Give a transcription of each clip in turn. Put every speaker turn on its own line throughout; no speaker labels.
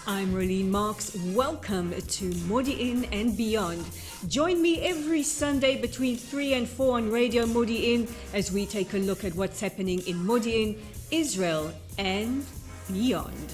I'm Rolene Marks. Welcome to Modiin and Beyond. Join me every Sunday between 3 and 4 on Radio Modiin as we take a look at what's happening in Modiin, Israel, and beyond.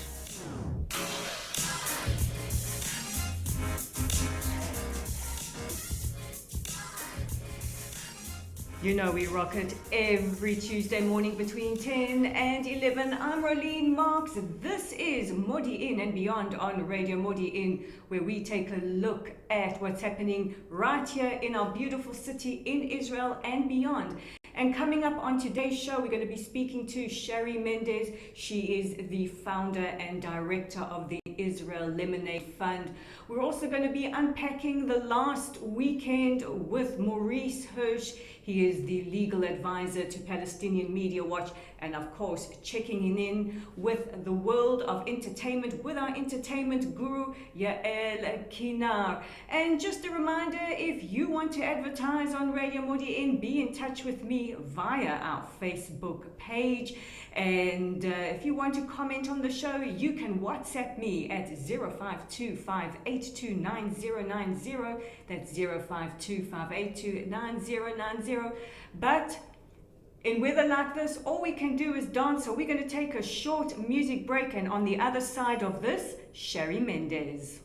You know we rock it every Tuesday morning between 10 and 11. I'm Rolene Marks. This is Modiin and Beyond on Radio Modiin, where we take a look at what's happening right here in our beautiful city in Israel and beyond. And coming up on today's show, we're going to be speaking to Shari Mendes. She is the founder and director of the Israel Lemonade Fund. We're also going to be unpacking the last weekend with Maurice Hirsh. He is the legal advisor to Palestinian Media Watch, and of course checking in with the world of entertainment with our entertainment guru Yael Kinar. And just a reminder, if you want to advertise on Radio Modiin, be in touch with me via our Facebook page. And if you want to comment on the show, you can WhatsApp me at 052-582-9090. That's 052-582-9090. But in weather like this, all we can do is dance. So we're going to take a short music break. And on the other side of this, Shari Mendes.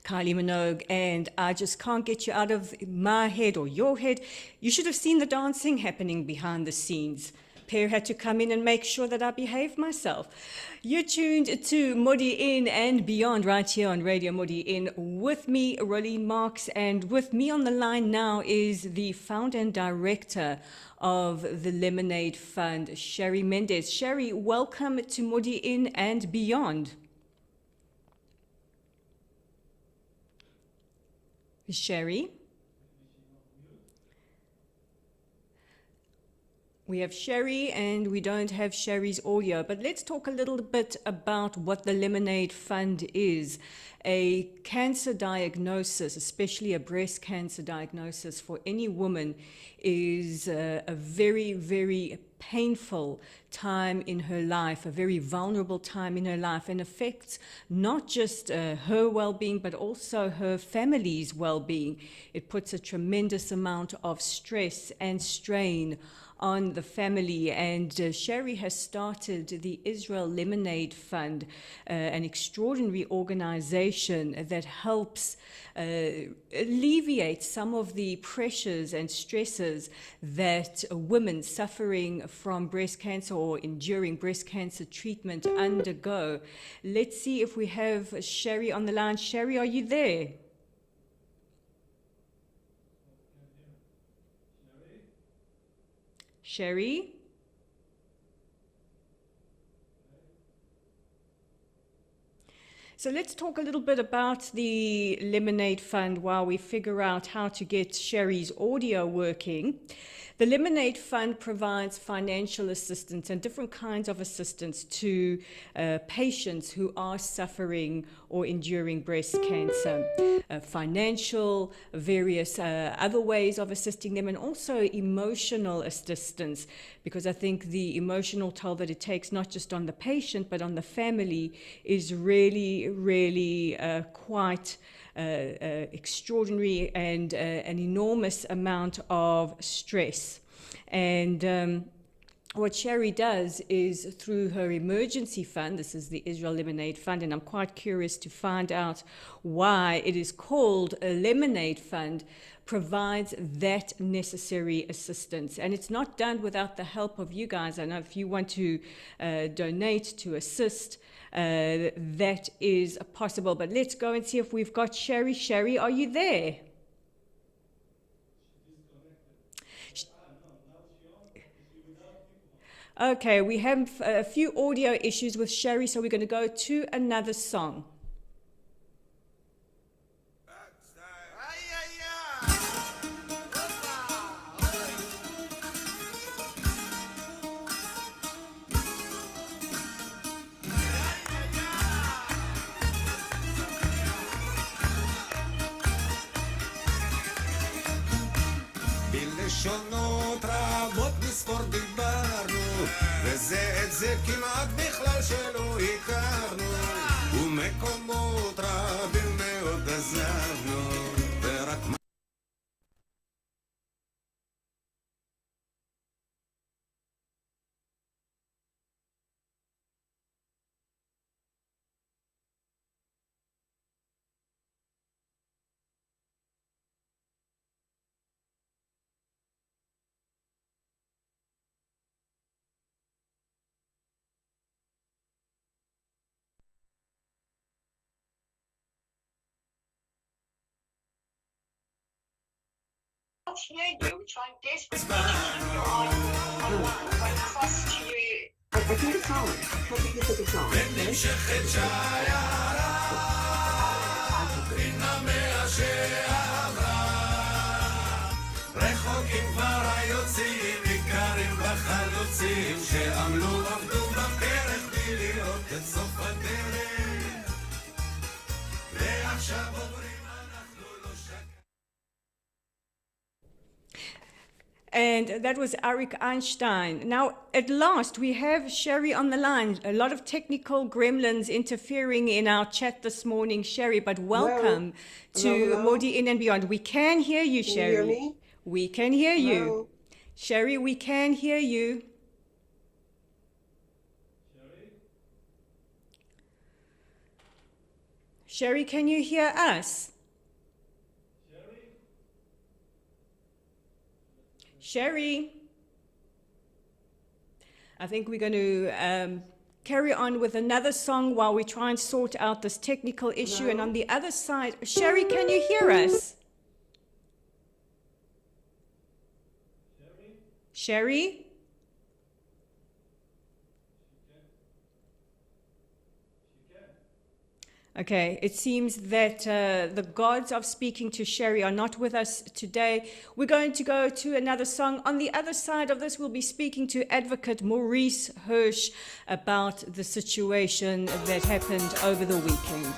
Kylie Minogue, and I just can't get you out of my head or your head. You should have seen the dancing happening behind the scenes. pair had to come in and make sure that I behaved myself. You're tuned to Modiin and Beyond right here on Radio Modiin with me, Rolene Marks, and with me on the line now is the founder and director of the Lemonade Fund, Shari Mendes. Shari, welcome to Modiin and Beyond. Shari? We have Shari and we don't have Shari's audio, but let's talk a little bit about what the Lemonade Fund is. A cancer diagnosis, especially a breast cancer diagnosis for any woman, is a very, very painful time in her life, a very vulnerable time in her life, and affects not just her well-being, but also her family's well-being. It puts a tremendous amount of stress and strain on the family, and Shari has started the Israel Lemonade Fund, an extraordinary organization that helps alleviate some of the pressures and stresses that women suffering from breast cancer or enduring breast cancer treatment undergo. Let's see if we have Shari on the line. Shari, are you there? Shari? So let's talk a little bit about the Lemonade Fund while we figure out how to get Shari's audio working. The Lemonade Fund provides financial assistance and different kinds of assistance to patients who are suffering or enduring breast cancer. Financial, various other ways of assisting them, and also emotional assistance, because I think the emotional toll that it takes not just on the patient but on the family is really, really quite extraordinary, and an enormous amount of stress. And what Shari does is, through her emergency fund, this is the Israel Lemonade Fund, and I'm quite curious to find out why it is called a Lemonade Fund, provides that necessary assistance. And it's not done without the help of you guys. I know if you want to donate to assist, that is possible. But let's go and see if we've got Shari. Shari, are you there? Okay, we have a few audio issues with Shari, so we're going to go to another song.
בלשונות רבות מספור דיברנו, וזה את זה כמעט בכלל שלא הכרנו, ומקומות רבים מאוד עזבנו, ורק
Radio, we're trying desperately to keep your eye on when across to you. I think it's on. I think it's on.
ונמשכת שיירה מן המאה שעברה, רחוקים כבר היוצאים, ניכרים בחלוצים שעמלו עבדו בפרך בלי לראות את סוף הדרך, ועכשיו עוברים אנחנו לא שקר.
And that was Arik Einstein. Now, at last, we have Shari on the line. A lot of technical gremlins interfering in our chat this morning, Shari, but welcome to Modiin and Beyond. We can hear you, Shari.
Can you hear me?
We can hear you.
Hello?
Shari, we can hear you. Shari, can you hear us? Shari? I think we're going to carry on with another song while we try and sort out this technical issue. And on the other side, Shari, can you hear us? Shari? Okay, it seems that the gods of speaking to Shari are not with us today. We're going to go to another song. On the other side of this, we'll be speaking to Advocate Maurice Hirsh about the situation that happened over the weekend.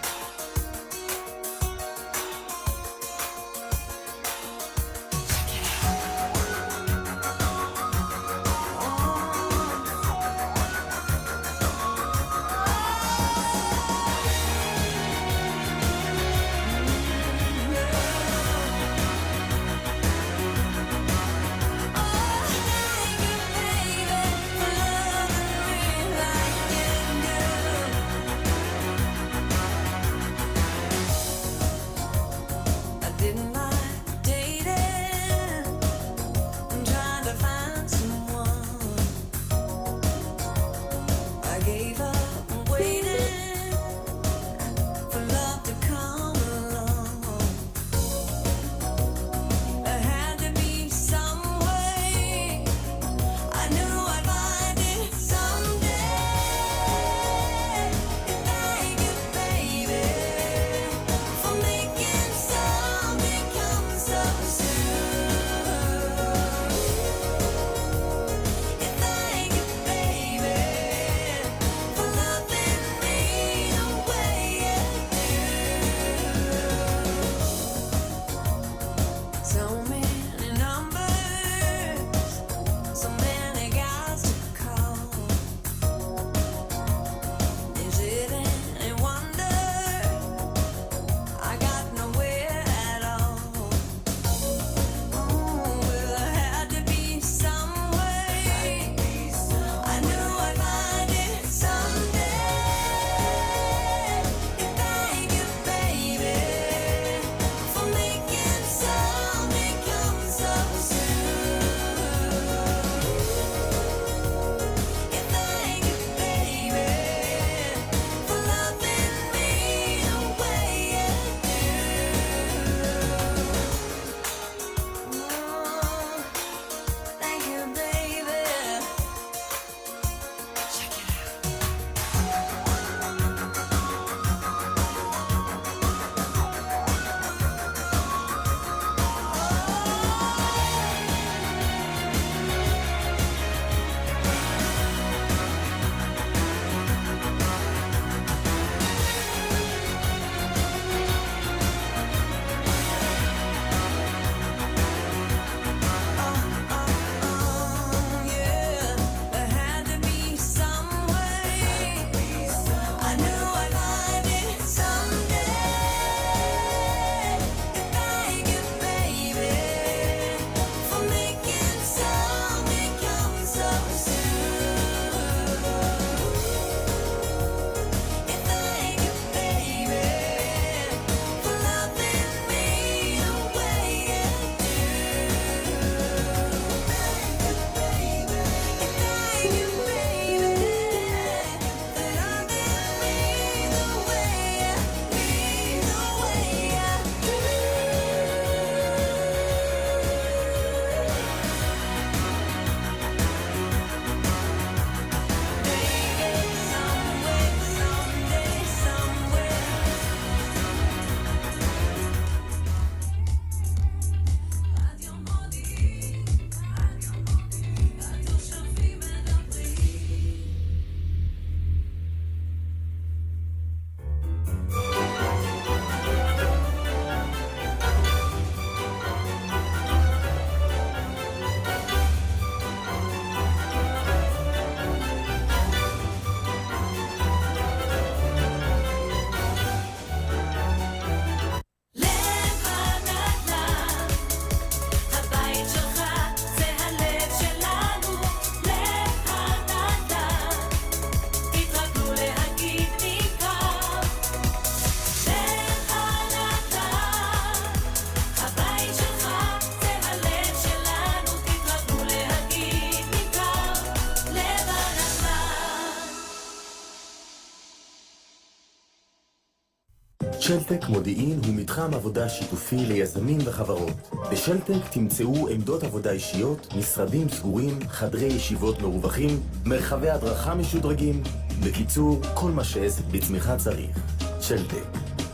שלטק מודיעין הוא מתחם עבודה שיתופי ליזמים וחברות. בשלטק תמצאו עמדות עבודה אישיות, משרדים סגורים, חדרי ישיבות מרווחים, מרחבי הדרכה משודרגים. בקיצור, כל מה שעסק בצמיחה צריך. שלטק,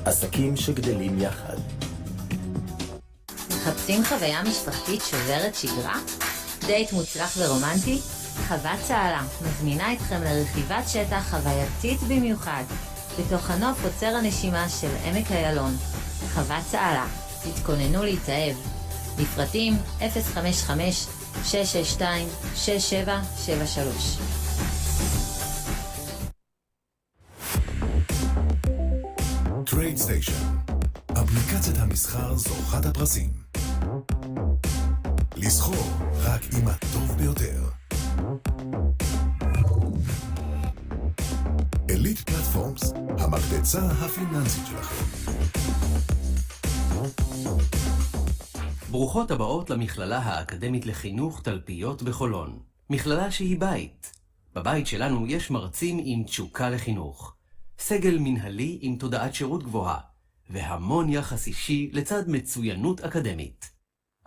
עסקים שגדלים יחד.
מחפשים חוויה משפחתית שוברת שגרה? דייט מוצלח ורומנטי? חוות צהלה מזמינה אתכם לרכיבת שטח חווייתית במיוחד בתוך הנוף עוצר הנשימה של עמק איילון. חוות צהלה, תתכוננו להתאהב. לפרטים 055-662-6773.
טרייד סטיישן, אפליקציית המסחר זוכת הפרסים. לסחור רק עם הטוב ביותר. אליט פלטפורמס, המקבצה הפיננסית שלכם.
ברוכות הבאות למכללה האקדמית לחינוך תלפיות בחולון. מכללה שהיא בית. בבית שלנו יש מרצים עם תשוקה לחינוך. סגל מנהלי עם תודעת שירות גבוהה. והמון יחס אישי לצד מצוינות אקדמית.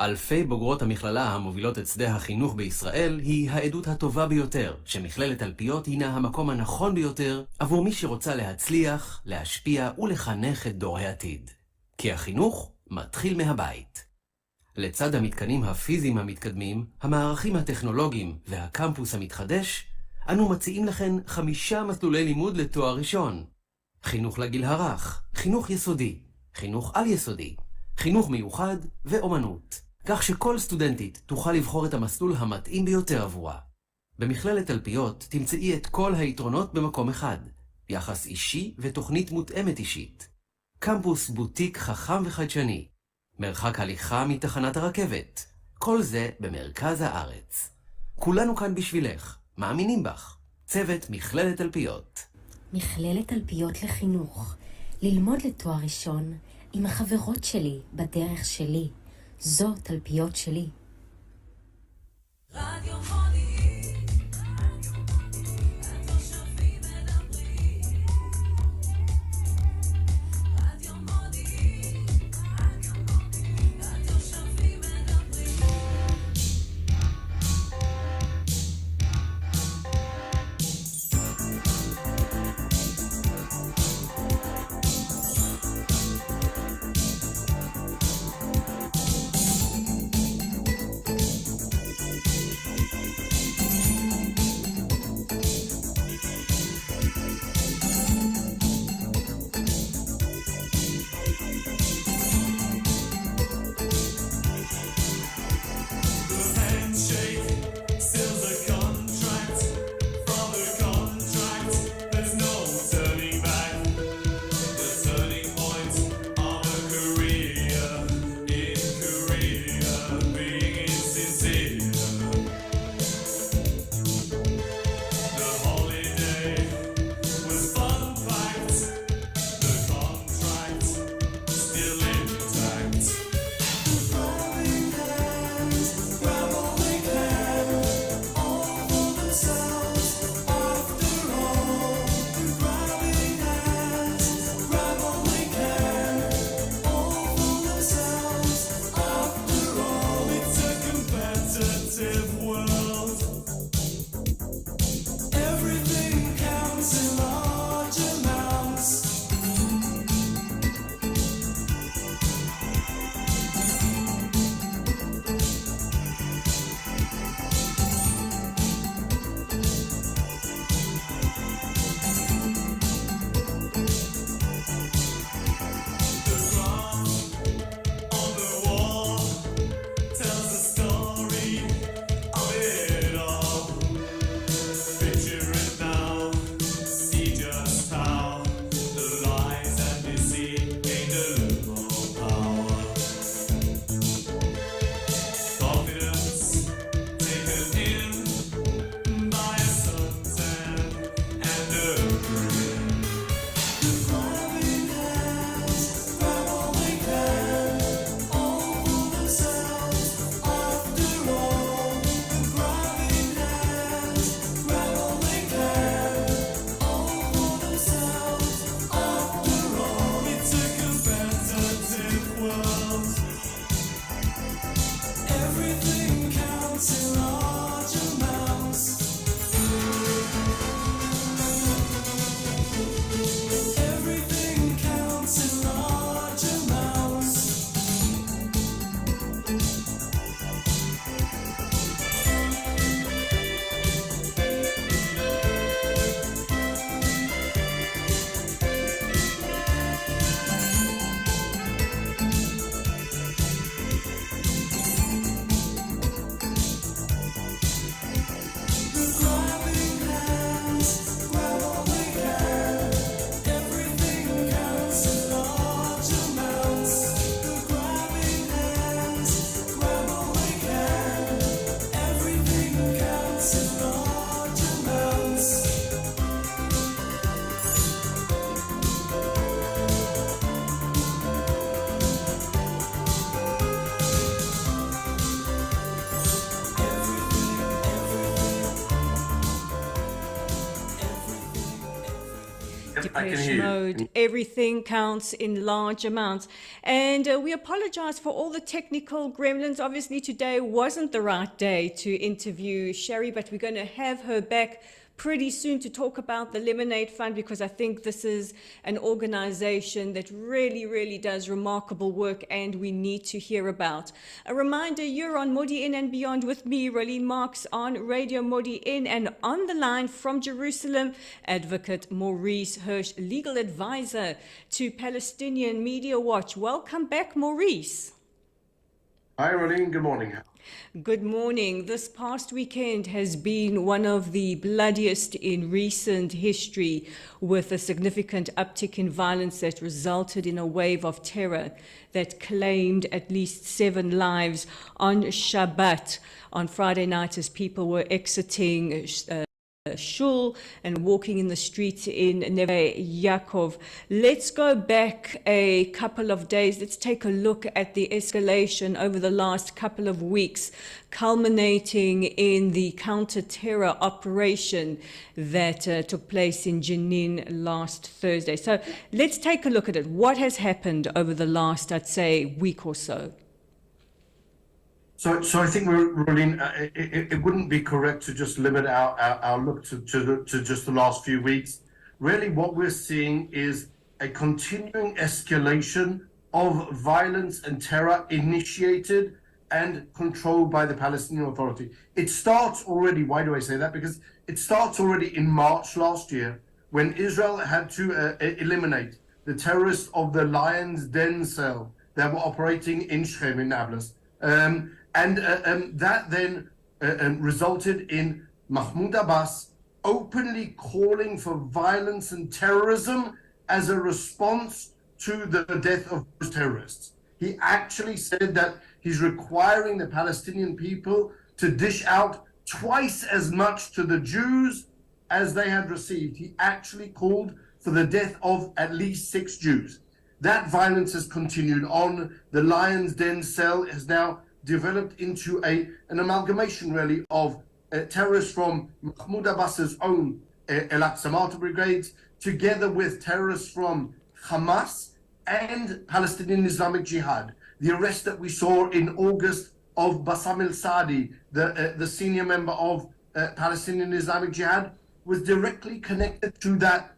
אלפי בוגרות המכללה המובילות את שדה החינוך בישראל היא העדות הטובה ביותר שמכללת תלפיות הינה המקום הנכון ביותר עבור מי שרוצה להצליח, להשפיע ולחנך את דור העתיד. כי החינוך מתחיל מהבית. לצד המתקנים הפיזיים המתקדמים, המערכים הטכנולוגיים והקמפוס המתחדש, אנו מציעים לכן 5 מסלולי לימוד לתואר ראשון. חינוך לגיל הרך, חינוך יסודי, חינוך על יסודי, חינוך מיוחד ואומנות, כך שכל סטודנטית תוכל לבחור את המסלול המתאים ביותר עבורה. במכללת תלפיות תמצאי את כל היתרונות במקום אחד, יחס אישי ותוכנית מותאמת אישית. קמפוס בוטיק חכם וחדשני, מרחק הליכה מתחנת הרכבת, כל זה במרכז הארץ. כולנו כאן בשבילך, מאמינים בך. צוות מכללת תלפיות.
מכללת תלפיות לחינוך, ללמוד לתואר ראשון עם החברות שלי בדרך שלי. זו תלפיות שלי.
רדיו מודיעין, התושבים מדברים. רדיו מודיעין, התושבים מדברים.
Depeche
hear you.
Mode. Everything counts in large amounts. And we apologize for all the technical gremlins. Obviously, today wasn't the right day to interview Shari, but we're going to have her back pretty soon to talk about the Lemonade Fund, because I think this is an organization that really does remarkable work and we need to hear about. A reminder, you're on Modiin and Beyond with me, Rolene Marks, on Radio Modiin, and on the line from Jerusalem, Advocate Maurice Hirsh, legal advisor to Palestinian Media Watch. Welcome back, Maurice.
Hi, Rolene. Good morning.
Good morning. This past weekend has been one of the bloodiest in recent history, with a significant uptick in violence that resulted in a wave of terror that claimed at least 7 lives on Shabbat, on Friday night, as people were exiting Shul and walking in the streets in Neve Yaakov. Let's go back a couple of days. Let's take a look at the escalation over the last couple of weeks, culminating in the counter-terror operation that took place in Jenin last Thursday. So let's take a look at it. What has happened over the last, I'd say, week or so?
So I think, Rolene, it wouldn't be correct to just limit our look to just the last few weeks. Really, what we're seeing is a continuing escalation of violence and terror initiated and controlled by the Palestinian Authority. It starts already, why do I say that? Because it starts already in March last year, when Israel had to eliminate the terrorists of the Lion's Den cell that were operating in Shechem, in Nablus. That then resulted in Mahmoud Abbas openly calling for violence and terrorism as a response to the death of those terrorists. He actually said that he's requiring the Palestinian people to dish out twice as much to the Jews as they had received. He actually called for the death of at least 6 Jews. That violence has continued on. The Lion's Den cell has now developed into an amalgamation, really, of terrorists from Mahmoud Abbas's own El-Aqsa Martyr Brigades, together with terrorists from Hamas and Palestinian Islamic Jihad. The arrest that we saw in August of Bassam el-Saadi, the senior member of Palestinian Islamic Jihad, was directly connected to that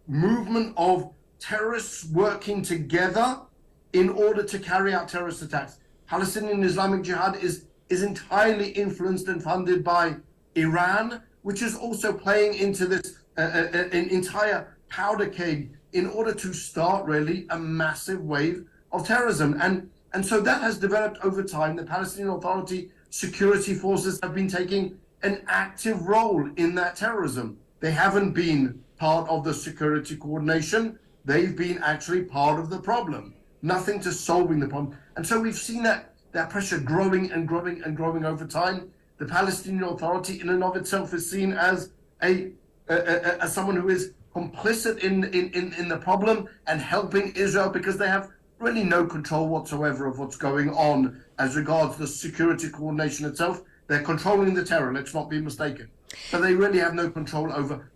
movement of terrorists working together in order to carry out terrorist attacks. Palestinian Islamic Jihad is entirely influenced and funded by Iran, which is also playing into this an entire powder keg in order to start really a massive wave of terrorism. And so that has developed over time. The Palestinian Authority security forces have been taking an active role in that terrorism. They haven't been part of the security coordination. They've been actually part of the problem. Nothing to solving the problem. And so we've seen that pressure growing and growing and growing over time. The Palestinian Authority in and of itself is seen as as someone who is complicit in the problem and helping Israel, because they have really no control whatsoever of what's going on as regards the security coordination itself. They're controlling the terror, let's not be mistaken. But they really have no control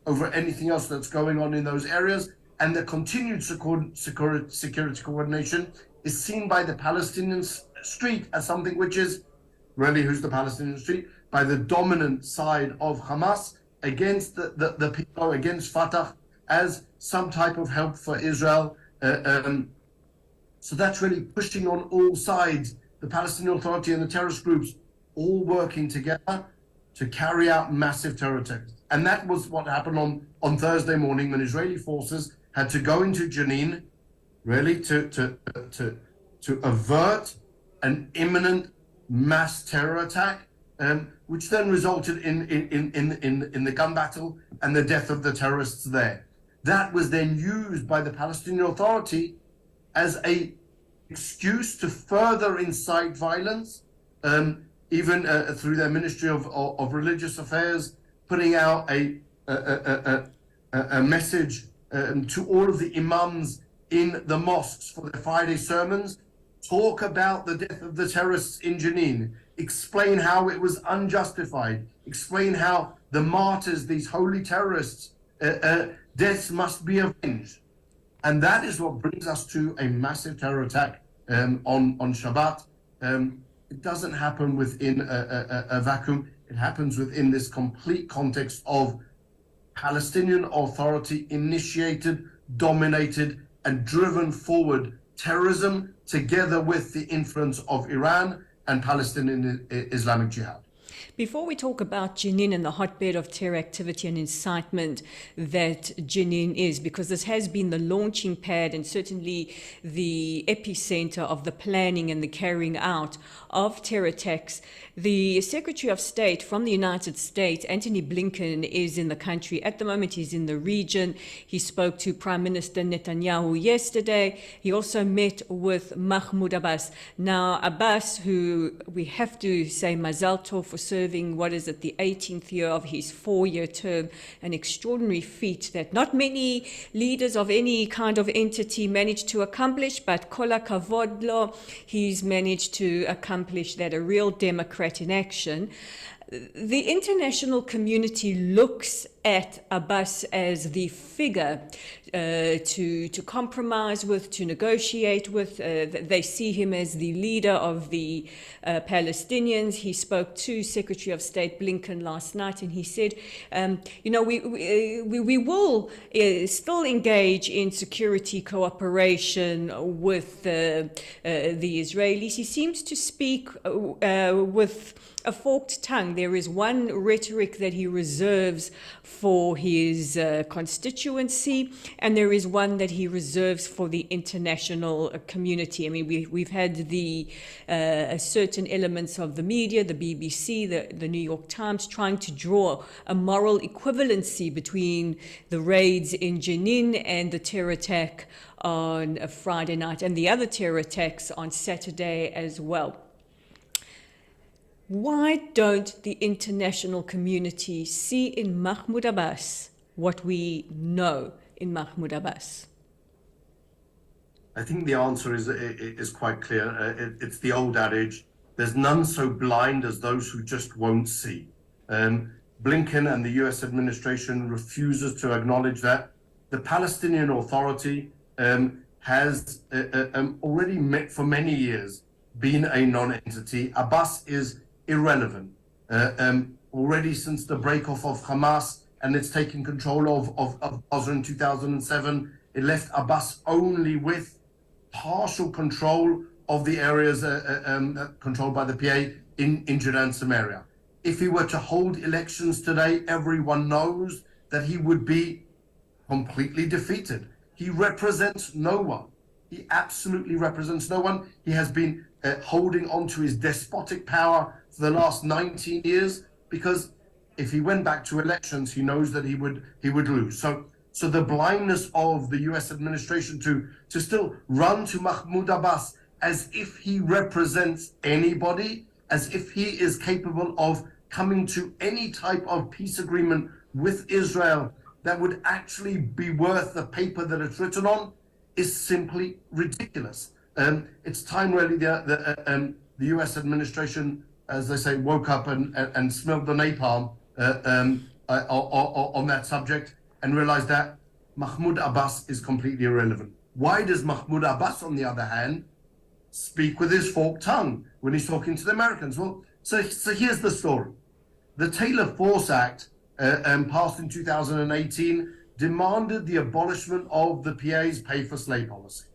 over anything else that's going on in those areas. And the continued security coordination is seen by the Palestinian street as something which is really, who's the Palestinian street? By the dominant side of Hamas against the PLO, against Fatah, as some type of help for Israel. So that's really pushing on all sides, the Palestinian Authority and the terrorist groups all working together to carry out massive terror attacks. And that was what happened on Thursday morning, when Israeli forces had to go into Jenin, really to avert an imminent mass terror attack, which then resulted in the gun battle and the death of the terrorists there. That was then used by the Palestinian Authority as a excuse to further incite violence, even through their Ministry of Religious Affairs, putting out a message to all of the imams in the mosques for their Friday sermons. Talk about the death of the terrorists in Jenin, explain how it was unjustified, explain how the martyrs, these holy terrorists, deaths must be avenged. And that is what brings us to a massive terror attack on Shabbat. It doesn't happen within a vacuum. It happens within this complete context of Palestinian Authority initiated, dominated, and driven forward terrorism together with the influence of Iran and Palestinian Islamic Jihad.
Before we talk about Jenin and the hotbed of terror activity and incitement that Jenin is, because this has been the launching pad and certainly the epicenter of the planning and the carrying out of terror attacks, the Secretary of State from the United States, Antony Blinken, is in the country. At the moment, he's in the region. He spoke to Prime Minister Netanyahu yesterday. He also met with Mahmoud Abbas. Now, Abbas, who we have to say Mazal Tov for serving, what is it, the 18th year of his 4-year term, an extraordinary feat that not many leaders of any kind of entity managed to accomplish, but Kol HaKavod Lo, he's managed to accomplish that, a real Democrat in action. The international community looks at Abbas as the figure to compromise with, to negotiate with. They see him as the leader of the Palestinians. He spoke to Secretary of State Blinken last night, and he said, we will still engage in security cooperation with the Israelis. He seems to speak with a forked tongue. There is one rhetoric that he reserves for his constituency, and there is one that he reserves for the international community. I mean, we've had the certain elements of the media, the BBC, the New York Times, trying to draw a moral equivalency between the raids in Jenin and the terror attack on a Friday night, and the other terror attacks on Saturday as well. Why don't the international community see in Mahmoud Abbas what we know in Mahmoud Abbas?
I think the answer is quite clear. It's the old adage, there's none so blind as those who just won't see. Blinken and the US administration refuses to acknowledge that. The Palestinian Authority has already for many years been a non-entity. Abbas is irrelevant. Already since the break-off of Hamas and its taking control of Gaza in 2007, it left Abbas only with partial control of the areas controlled by the PA in Judea and Samaria. If he were to hold elections today, everyone knows that he would be completely defeated. He represents no one. He absolutely represents no one. He has been holding on to his despotic power for the last 19 years, because if he went back to elections, he knows that he would lose. So the blindness of the US administration to still run to Mahmoud Abbas as if he represents anybody, as if he is capable of coming to any type of peace agreement with Israel that would actually be worth the paper that it's written on, is simply ridiculous. It's time really the US administration, as they say, woke up and smelled the napalm on that subject and realized that Mahmoud Abbas is completely irrelevant. Why does Mahmoud Abbas, on the other hand, speak with his forked tongue when he's talking to the Americans? Well, so here's the story. The Taylor Force Act, passed in 2018, demanded the abolishment of the PA's pay-for-slay policy.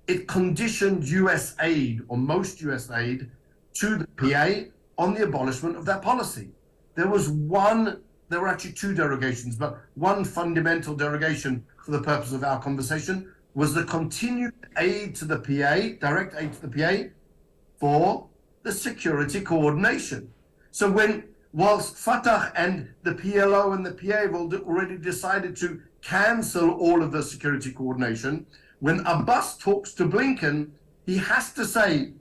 It conditioned US aid, or most US aid, to the PA on the abolishment of that policy. There were actually two derogations, but one fundamental derogation for the purpose of our conversation was the continued aid to the PA, direct aid to the PA, for the security coordination. So whilst Fatah and the PLO and the PA have already decided to cancel all of the security coordination, when Abbas talks to Blinken, he has to say,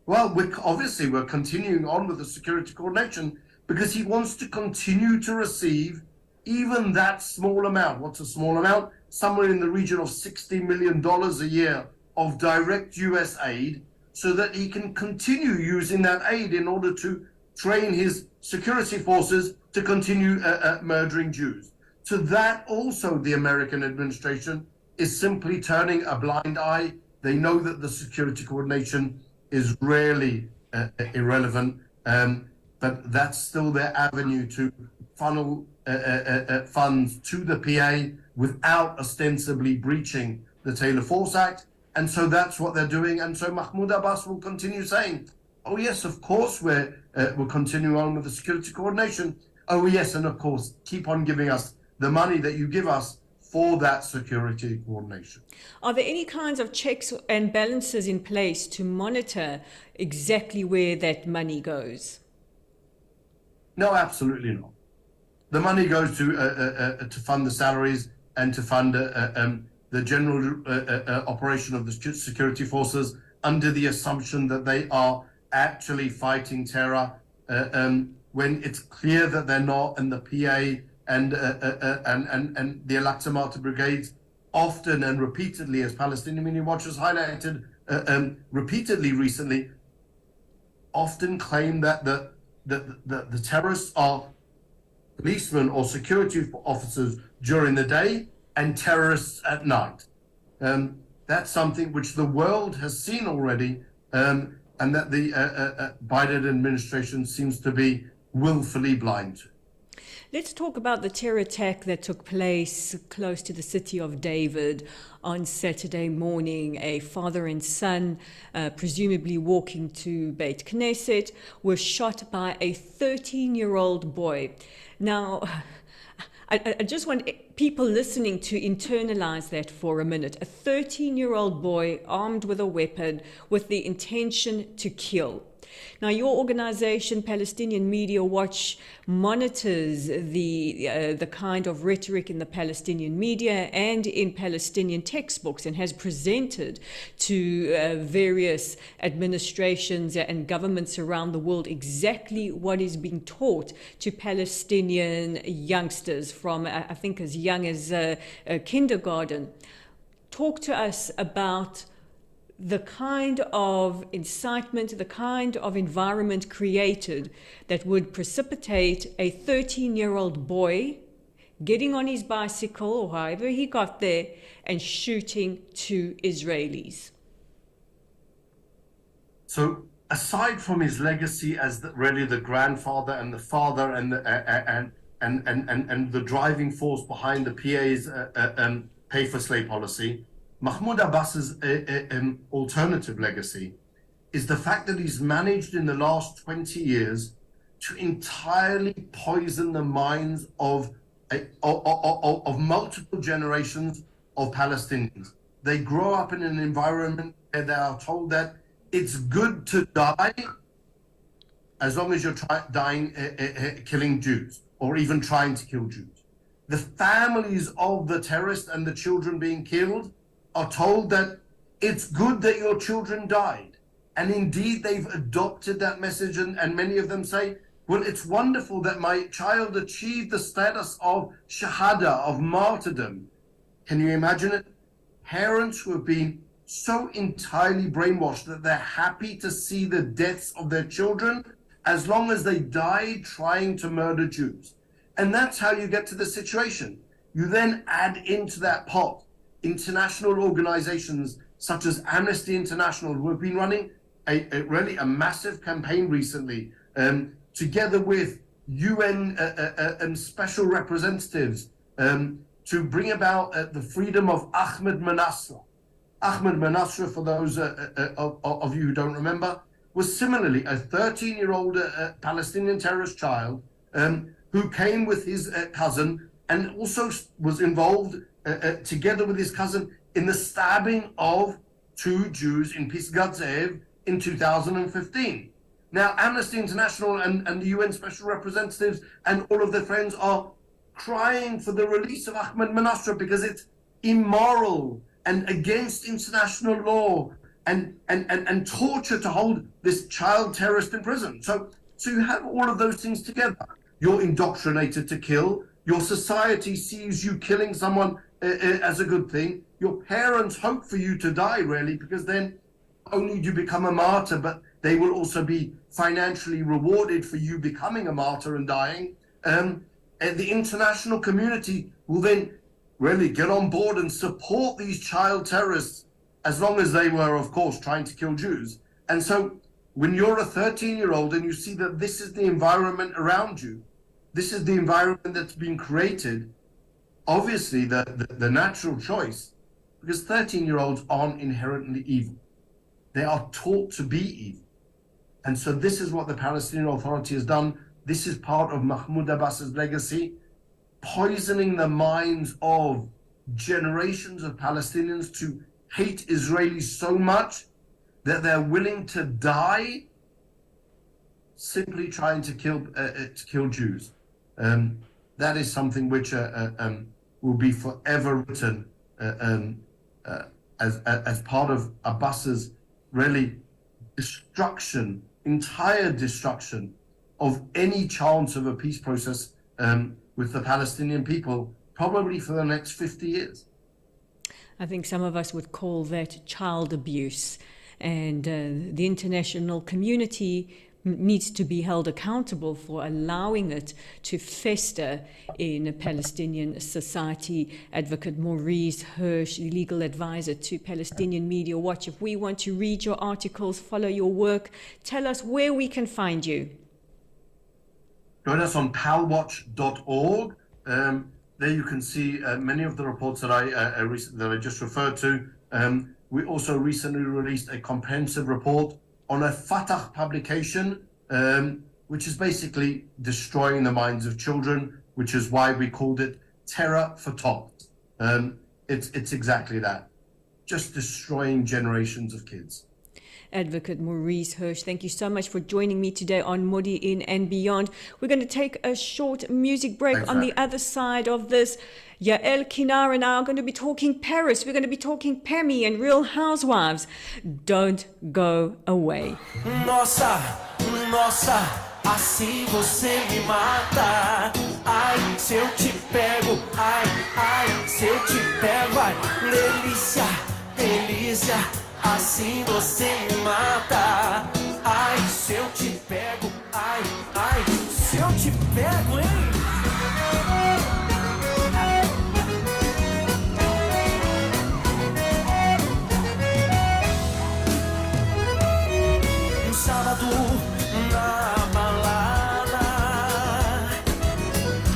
well, we're continuing on with the security coordination, because he wants to continue to receive even that small amount. What's a small amount? Somewhere in the region of $60 million a year of direct US aid, so that he can continue using that aid in order to train his security forces to continue murdering Jews. To that also the American administration is simply turning a blind eye. They know that the security coordination is really irrelevant, but that's still their avenue to funnel funds to the PA without ostensibly breaching the Taylor Force Act. And so that's what they're doing. And so Mahmoud Abbas will continue saying, oh yes, of course we'll continue on with the security coordination. Oh yes, and of course keep on giving us the money that you give us for that security coordination.
Are there any kinds of checks and balances in place to monitor exactly where that money goes?
No, absolutely not. The money goes to fund the salaries and to fund the general operation of the security forces under the assumption that they are actually fighting terror when it's clear that they're not, and the PA and the Al-Aqsa Martyr Brigades often and repeatedly, as Palestinian Media Watch has highlighted repeatedly recently, often claim that the terrorists are policemen or security officers during the day and terrorists at night. That's something which the world has seen already, and that the Biden administration seems to be willfully blind to.
Let's talk about the terror attack that took place close to the city of David on Saturday morning. A father and son, presumably walking to Beit Knesset, were shot by a 13-year-old boy. Now, I just want people listening to internalize that for a minute. A 13-year-old boy armed with a weapon with the intention to kill. Now, your organization, Palestinian Media Watch, monitors the kind of rhetoric in the Palestinian media and in Palestinian textbooks, and has presented to various administrations and governments around the world exactly what is being taught to Palestinian youngsters from, I think, as young as kindergarten. Talk to us about the kind of incitement, the kind of environment created that would precipitate a 13-year-old boy getting on his bicycle, or however he got there, and shooting two Israelis.
So aside from his legacy as really the grandfather and the father and the driving force behind the PA's pay for slay policy, Mahmoud Abbas's alternative legacy is the fact that he's managed in the last 20 years to entirely poison the minds of multiple generations of Palestinians. They grow up in an environment where they are told that it's good to die as long as you're killing Jews, or even trying to kill Jews. The families of the terrorists and the children being killed are told that it's good that your children died. And indeed, they've adopted that message, and many of them say, well, it's wonderful that my child achieved the status of shahada, of martyrdom. Can you imagine it? Parents who have been so entirely brainwashed that they're happy to see the deaths of their children as long as they died trying to murder Jews. And that's how you get to the situation. You then add into that pot international organizations such as Amnesty International, who have been running a massive campaign recently, together with UN and special representatives, to bring about the freedom of Ahmed Manasseh. Ahmed Manasseh, for those of you who don't remember, was similarly a 13-year-old Palestinian terrorist child who came with his cousin, and also was involved together with his cousin in the stabbing of two Jews in Pisgat Ze'ev in 2015. Now, Amnesty International and the UN special representatives and all of their friends are crying for the release of Ahmed Manasseh because it's immoral and against international law and torture to hold this child terrorist in prison. So you have all of those things together. You're indoctrinated to kill. Your society sees you killing someone as a good thing. Your parents hope for you to die, really, because then not only do you become a martyr, but they will also be financially rewarded for you becoming a martyr and dying. And the international community will then really get on board and support these child terrorists as long as they were, of course, trying to kill Jews. And so when you're a 13-year-old and you see that this is the environment around you, this is the environment that's been created, obviously the natural choice, because 13-year-olds aren't inherently evil. They are taught to be evil. And so this is what the Palestinian Authority has done. This is part of Mahmoud Abbas's legacy, poisoning the minds of generations of Palestinians to hate Israelis so much that they're willing to die simply trying to kill Jews. That is something which will be forever written as part of Abbas's really destruction, entire destruction of any chance of a peace process with the Palestinian people, probably for the next 50 years.
I think some of us would call that child abuse, and the international community needs to be held accountable for allowing it to fester in a Palestinian society. Advocate Maurice Hirsh, legal advisor to Palestinian Media Watch. If we want to read your articles, follow your work, tell us where we can find you.
Join us on palwatch.org. There you can see many of the reports that I just referred to. We also recently released a comprehensive report on a Fatah publication, which is basically destroying the minds of children, which is why we called it Terror for Tots. It's exactly that, just destroying generations of kids.
Advocate Maurice Hirsh, thank you so much for joining me today on Modiin and Beyond. We're going to take a short music break.
Thanks,
on the other side of this. Yael Kinar and I are going to be talking Paris. We're going to be talking Pemi and Real Housewives. Don't go away.
Nossa, nossa, assim você me mata. Ai, se eu te pego, ai, ai, se eu te pego, ai, delícia, delícia, assim você me mata. Ai, se eu te pego, ai, ai, se eu te pego, hein? Sábado na balada,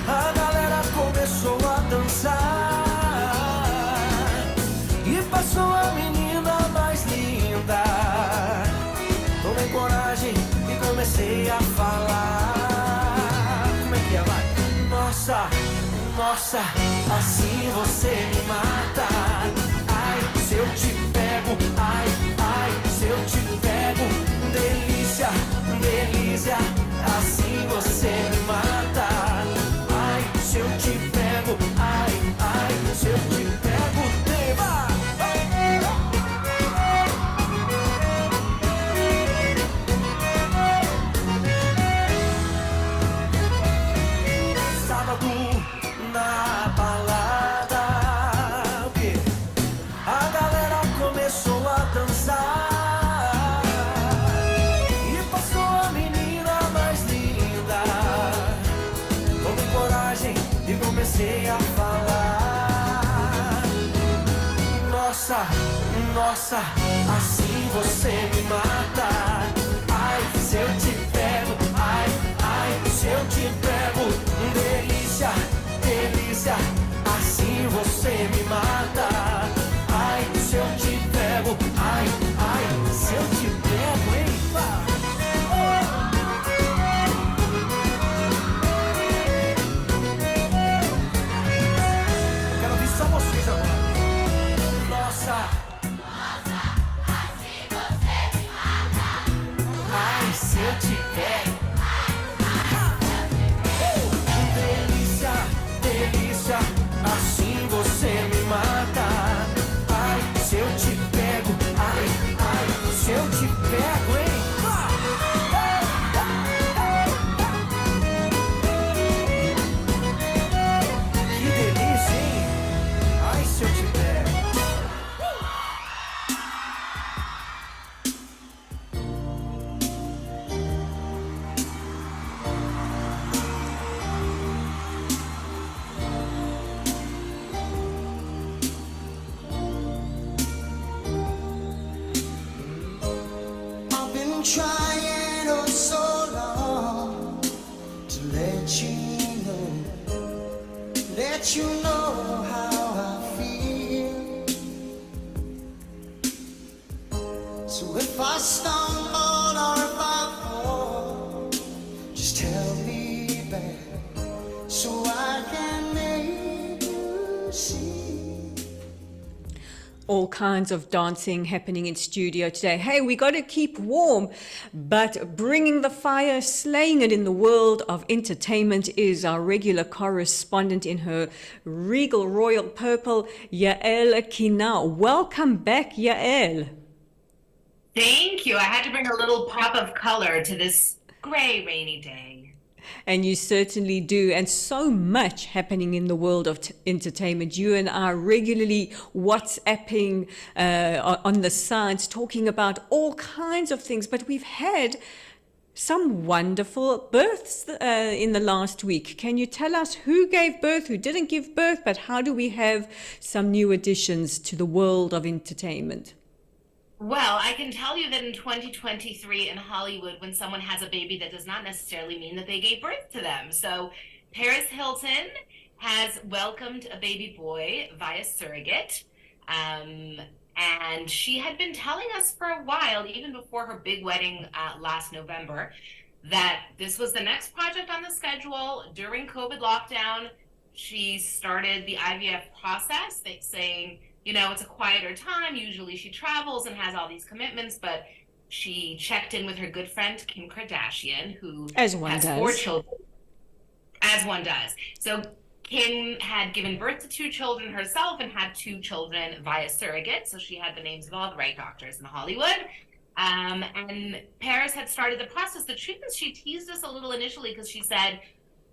a galera começou a dançar e passou a menina mais linda. Tomei coragem e comecei a falar. Como é que é, vai? Nossa, nossa, assim você me mata. Ai, se eu te pego, ai, ai, se eu te pego. Delícia, delícia, assim você me mata. Ai, se eu te pego, ai, ai, se eu te pego, vai. Sábado na balada, a galera começou a dançar. Comecei a falar. Nossa, nossa, assim você me mata. Ai, se eu te pego, ai, ai, se eu te pego. Delícia, delícia, assim você me mata. Ai, se eu te pego, ai, ai, se eu te pego, hein? Só vocês agora. Nossa, nossa, assim você me mata. Ai, se eu te pego. Delícia, delícia, assim você me mata. you know how I feel. So if I stumble or if I fall, just tell me back so I can make you see.
All kinds of dancing happening in studio today. Hey, we got to keep warm, but bringing the fire, slaying it in the world of entertainment is our regular correspondent in her regal royal purple, Yael Kinar. Welcome back, Yael.
Thank you. I had to bring a little pop of color to this gray, rainy day.
And you certainly do. And so much happening in the world of entertainment. You and I are regularly WhatsApping on the sides, talking about all kinds of things. But we've had some wonderful births in the last week. Can you tell us who gave birth, who didn't give birth, but how do we have some new additions to the world of entertainment?
Well, I can tell you that in 2023 in Hollywood, when someone has a baby, that does not necessarily mean that they gave birth to them. So Paris Hilton has welcomed a baby boy via surrogate. And she had been telling us for a while, even before her big wedding last November, that this was the next project on the schedule. During COVID lockdown, she started the IVF process, saying, you know, it's a quieter time. Usually she travels and has all these commitments, but she checked in with her good friend, Kim Kardashian, who
As one
has
does.
4 children, as one does. So Kim had given birth to 2 children herself and had 2 children via surrogate. So she had the names of all the right doctors in Hollywood. And Paris had started the process. The truth is, she teased us a little initially because she said,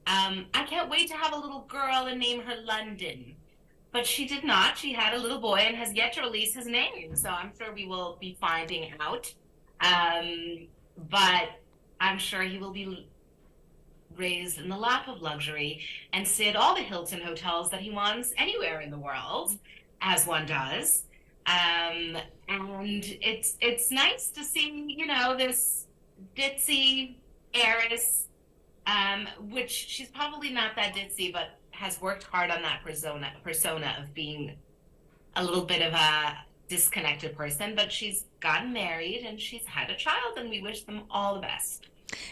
I can't wait to have a little girl and name her London. But she did not. She had a little boy and has yet to release his name. So I'm sure we will be finding out. But I'm sure he will be raised in the lap of luxury and stay at all the Hilton hotels that he wants anywhere in the world, as one does. And it's nice to see, you know, this ditzy heiress, which she's probably not that ditzy, but has worked hard on that persona of being a little bit of a disconnected person, but she's gotten married and she's had a child, and we wish them all the best.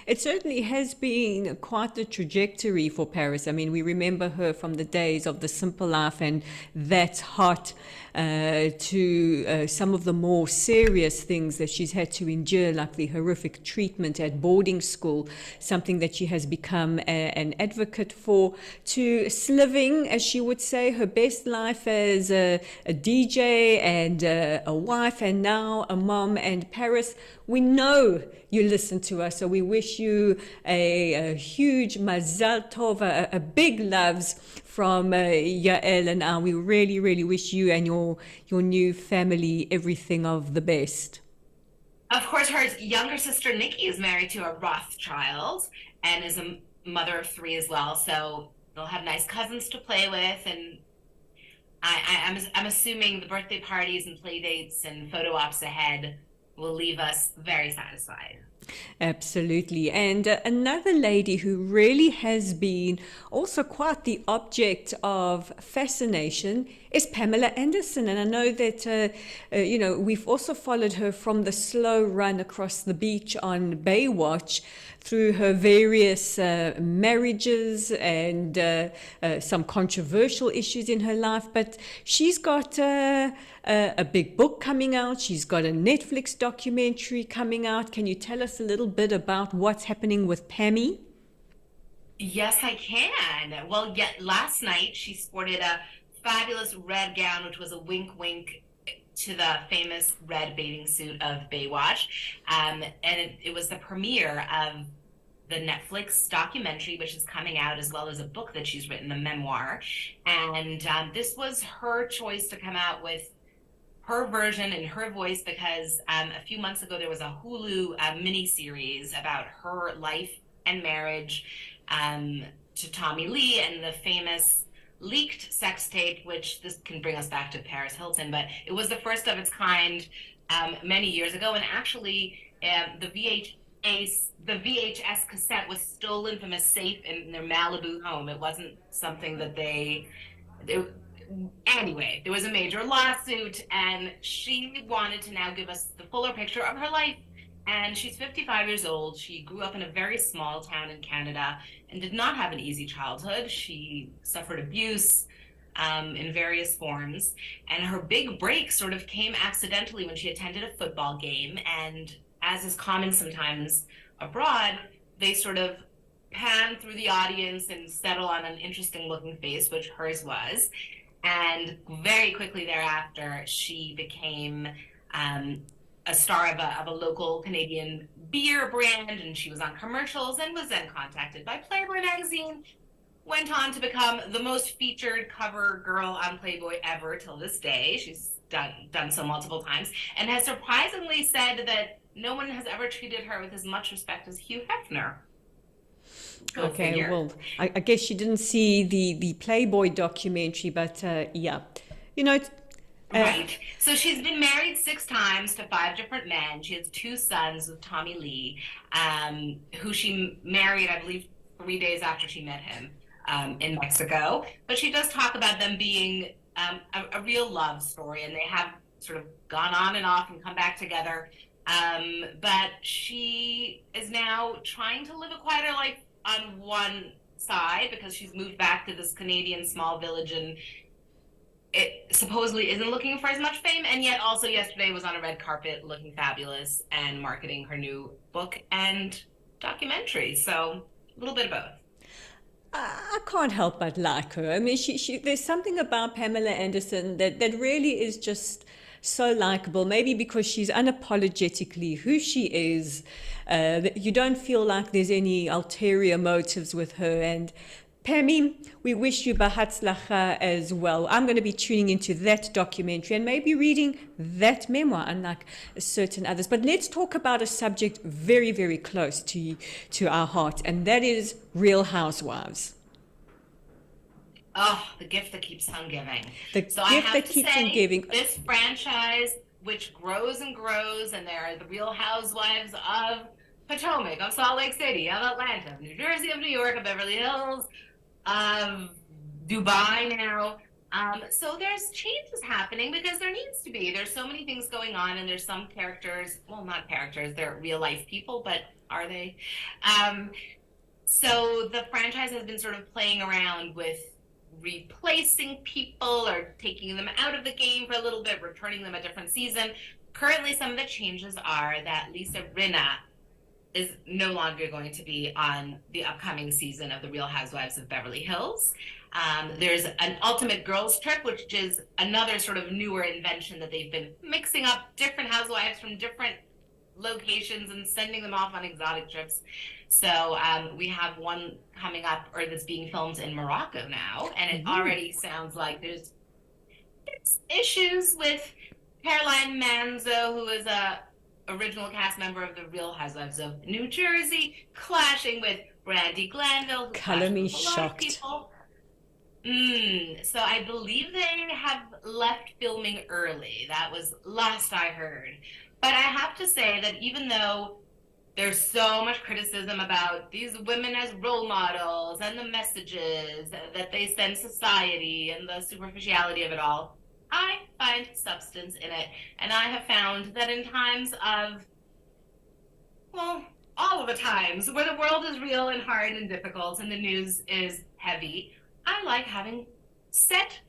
It certainly has been quite the trajectory for Paris. I mean, we remember her from the days of The Simple Life and That's Hot, to some of the more serious things that she's had to endure, like the horrific treatment at boarding school, something that she has become an advocate for, to living, as she would say, her best life as a DJ and a wife, and now a mom. And Paris, we know you listen to us, so we wish you a huge mazal tov, a big loves from Yael and I. We really, really wish you and your new family everything of the best.
Of course, her younger sister Nikki is married to a Rothschild and is a mother of 3 as well. So they'll have nice cousins to play with, and I'm assuming the birthday parties and play dates and photo ops ahead will leave us very satisfied.
Absolutely. And another lady who really has been also quite the object of fascination is Pamela Anderson. And I know that, we've also followed her from the slow run across the beach on Baywatch through her various marriages and some controversial issues in her life. But she's got a big book coming out. She's got a Netflix documentary coming out. Can you tell us a little bit about what's happening with Pammy?
Yes, I can. Well, last night she sported a fabulous red gown, which was a wink to the famous red bathing suit of Baywatch. And it was the premiere of the Netflix documentary, which is coming out, as well as a book that she's written, a memoir. And this was her choice to come out with her version in her voice, because a few months ago there was a Hulu miniseries about her life and marriage to Tommy Lee and the famous leaked sex tape, which this can bring us back to Paris Hilton, but it was the first of its kind many years ago. And actually the VHS cassette was stolen from a safe in their Malibu home. It wasn't something that they there, anyway, there was a major lawsuit, and she wanted to now give us the fuller picture of her life. And she's 55 years old. She grew up in a very small town in Canada and did not have an easy childhood. She suffered abuse in various forms. And her big break sort of came accidentally when she attended a football game. And as is common sometimes abroad, they sort of pan through the audience and settle on an interesting looking face, which hers was. And very quickly thereafter, she became a star of a local Canadian beer brand, and she was on commercials and was then contacted by Playboy magazine, went on to become the most featured cover girl on Playboy ever till this day. She's done so multiple times, and has surprisingly said that no one has ever treated her with as much respect as Hugh Hefner. Go
Okay,
figure.
well, I guess she didn't see the Playboy documentary, but yeah, you know,
Right. So she's been married 6 times to 5 different men. She has 2 sons with Tommy Lee, who she married, I believe, 3 days after she met him in Mexico. But she does talk about them being a real love story, and they have sort of gone on and off and come back together. But she is now trying to live a quieter life on one side because she's moved back to this Canadian small village, and it supposedly isn't looking for as much fame, and yet also yesterday was on a red carpet looking fabulous and marketing her new book and documentary. So a little bit of both.
I can't help but like her. I mean, she there's something about Pamela Anderson that really is just so likable. Maybe because she's unapologetically who she is. That you don't feel like there's any ulterior motives with her. And Pammy, we wish you Bahatzlacha as well. I'm going to be tuning into that documentary and maybe reading that memoir, unlike certain others. But let's talk about a subject very, very close to our heart, and that is Real Housewives.
Oh, the gift that keeps on giving.
The
So I
gift
have
that
to
keeps
say,
on giving.
this franchise, which grows and grows, and there are the Real Housewives of Potomac, of Salt Lake City, of Atlanta, of New Jersey, of New York, of Beverly Hills, of Dubai now. So there's changes happening because there needs to be. There's so many things going on, and there's some characters, well, not characters, they're real life people, but are they? So the franchise has been sort of playing around with replacing people or taking them out of the game for a little bit, returning them a different season. Currently, some of the changes are that Lisa Rinna is no longer going to be on the upcoming season of The Real Housewives of Beverly Hills. There's an Ultimate Girls Trip, which is another sort of newer invention that they've been mixing up different housewives from different locations and sending them off on exotic trips. So we have one coming up, or that's being filmed in Morocco now, and it already sounds like there's issues with Caroline Manzo, who is a original cast member of The Real Housewives of New Jersey, clashing with Brandi Glanville, who
Color me
clashed with a lot of
shocked.
people. So I believe they have left filming early. That was last I heard. But I have to say that even though there's so much criticism about these women as role models and the messages that they send society and the superficiality of it all, I find substance in it. And I have found that in times of, well, all of the times where the world is real and hard and difficult and the news is heavy, I like having set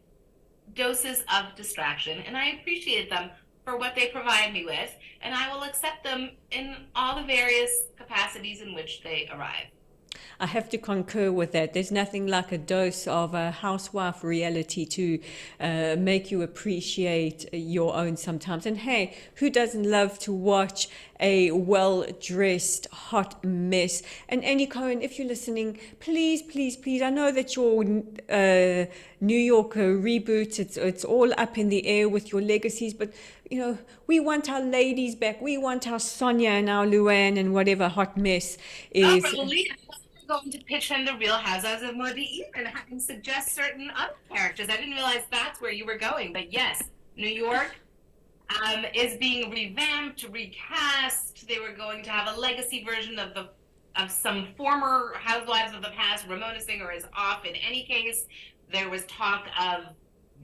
doses of distraction, and I appreciate them for what they provide me with, and I will accept them in all the various capacities in which they arrive.
I have to concur with that. There's nothing like a dose of a housewife reality to make you appreciate your own sometimes. And hey, who doesn't love to watch a well-dressed hot mess? And Andy Cohen, if you're listening, please, please, please, I know that your New York reboot, it's all up in the air with your legacies, but you know, we want our ladies back. We want our Sonia and our Luann and whatever hot mess is.
Rolene, I was going to pitch him The Real Housewives of Modiin and having suggest certain other characters. I didn't realize that's where you were going, but yes, New York is being revamped, recast. They were going to have a legacy version of some former housewives of the past. Ramona Singer is off in any case. There was talk of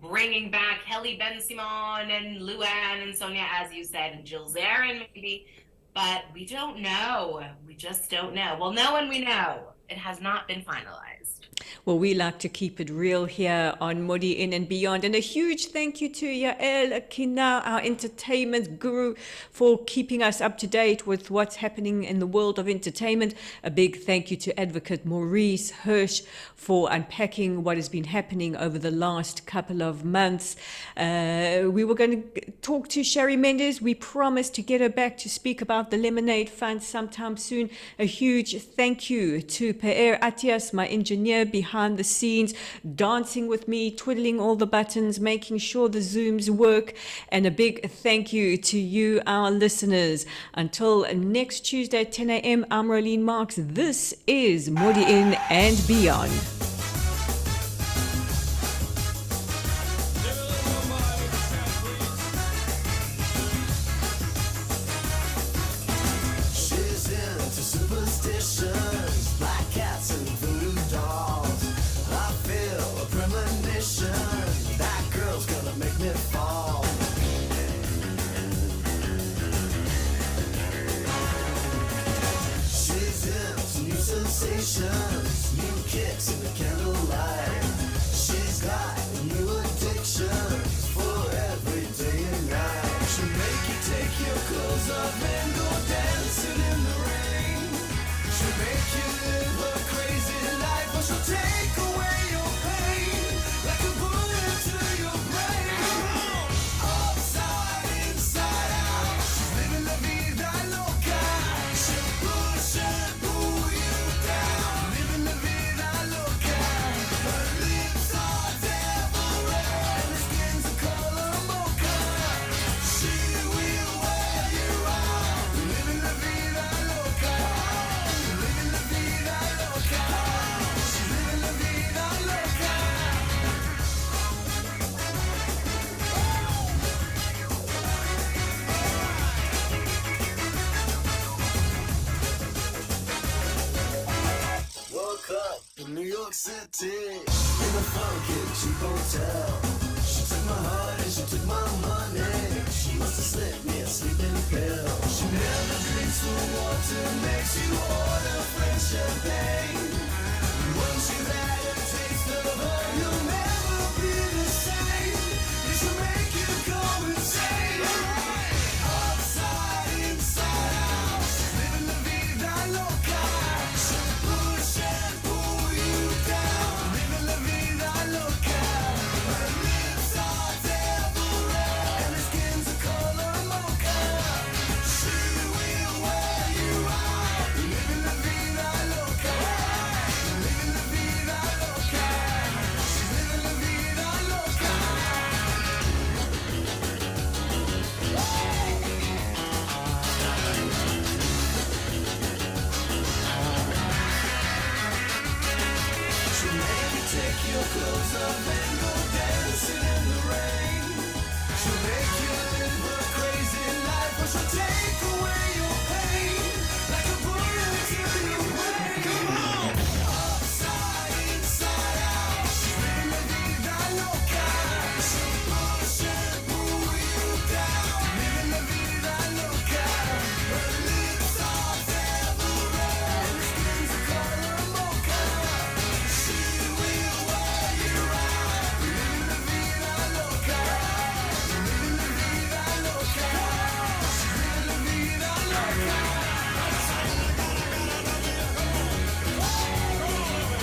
bringing back Kelly Ben Simon and Luann and Sonia, as you said, and Jill Zarin maybe, but we don't know. We just don't know. We'll know when we know. It has not been finalized.
Well, we like to keep it real here on Modiin and Beyond. And a huge thank you to Yael Kinar, our entertainment guru, for keeping us up to date with what's happening in the world of entertainment. A big thank you to Advocate Maurice Hirsh for unpacking what has been happening over the last couple of months. We were going to talk to Shari Mendes. We promised to get her back to speak about the Lemonade Fund sometime soon. A huge thank you to Per Atias, my engineer behind the scenes, dancing with me, twiddling all the buttons, making sure the Zooms work. And a big thank you to you, our listeners. Until next Tuesday at 10 a.m., I'm Rolene Marks. This is Modiin and Beyond.
She's into superstitions, black cats and voodoo dolls. I feel a premonition, that girl's gonna make me fall. She's into new sensations, new kicks in the candlelight. She's got new addictions for every day and night. She'll make you take your clothes off and go dancing in the rain. She'll make you live a crazy life, but she'll take away your pain like a bullet to your brain. Upside, inside out, she's living la vida loca. She'll push and pull you down, living la vida loca. Her lips are devil red and her skin's a color mocha. She will wear you out, living la vida loca. Living la vida loca. She's living la vida loca. Woke up in New York City in a funky cheap hotel. She took my heart and she took my money. She must have slipped me a sleeping pill. She never drinks the water, makes you order French champagne. Once you've had a taste of her, you'll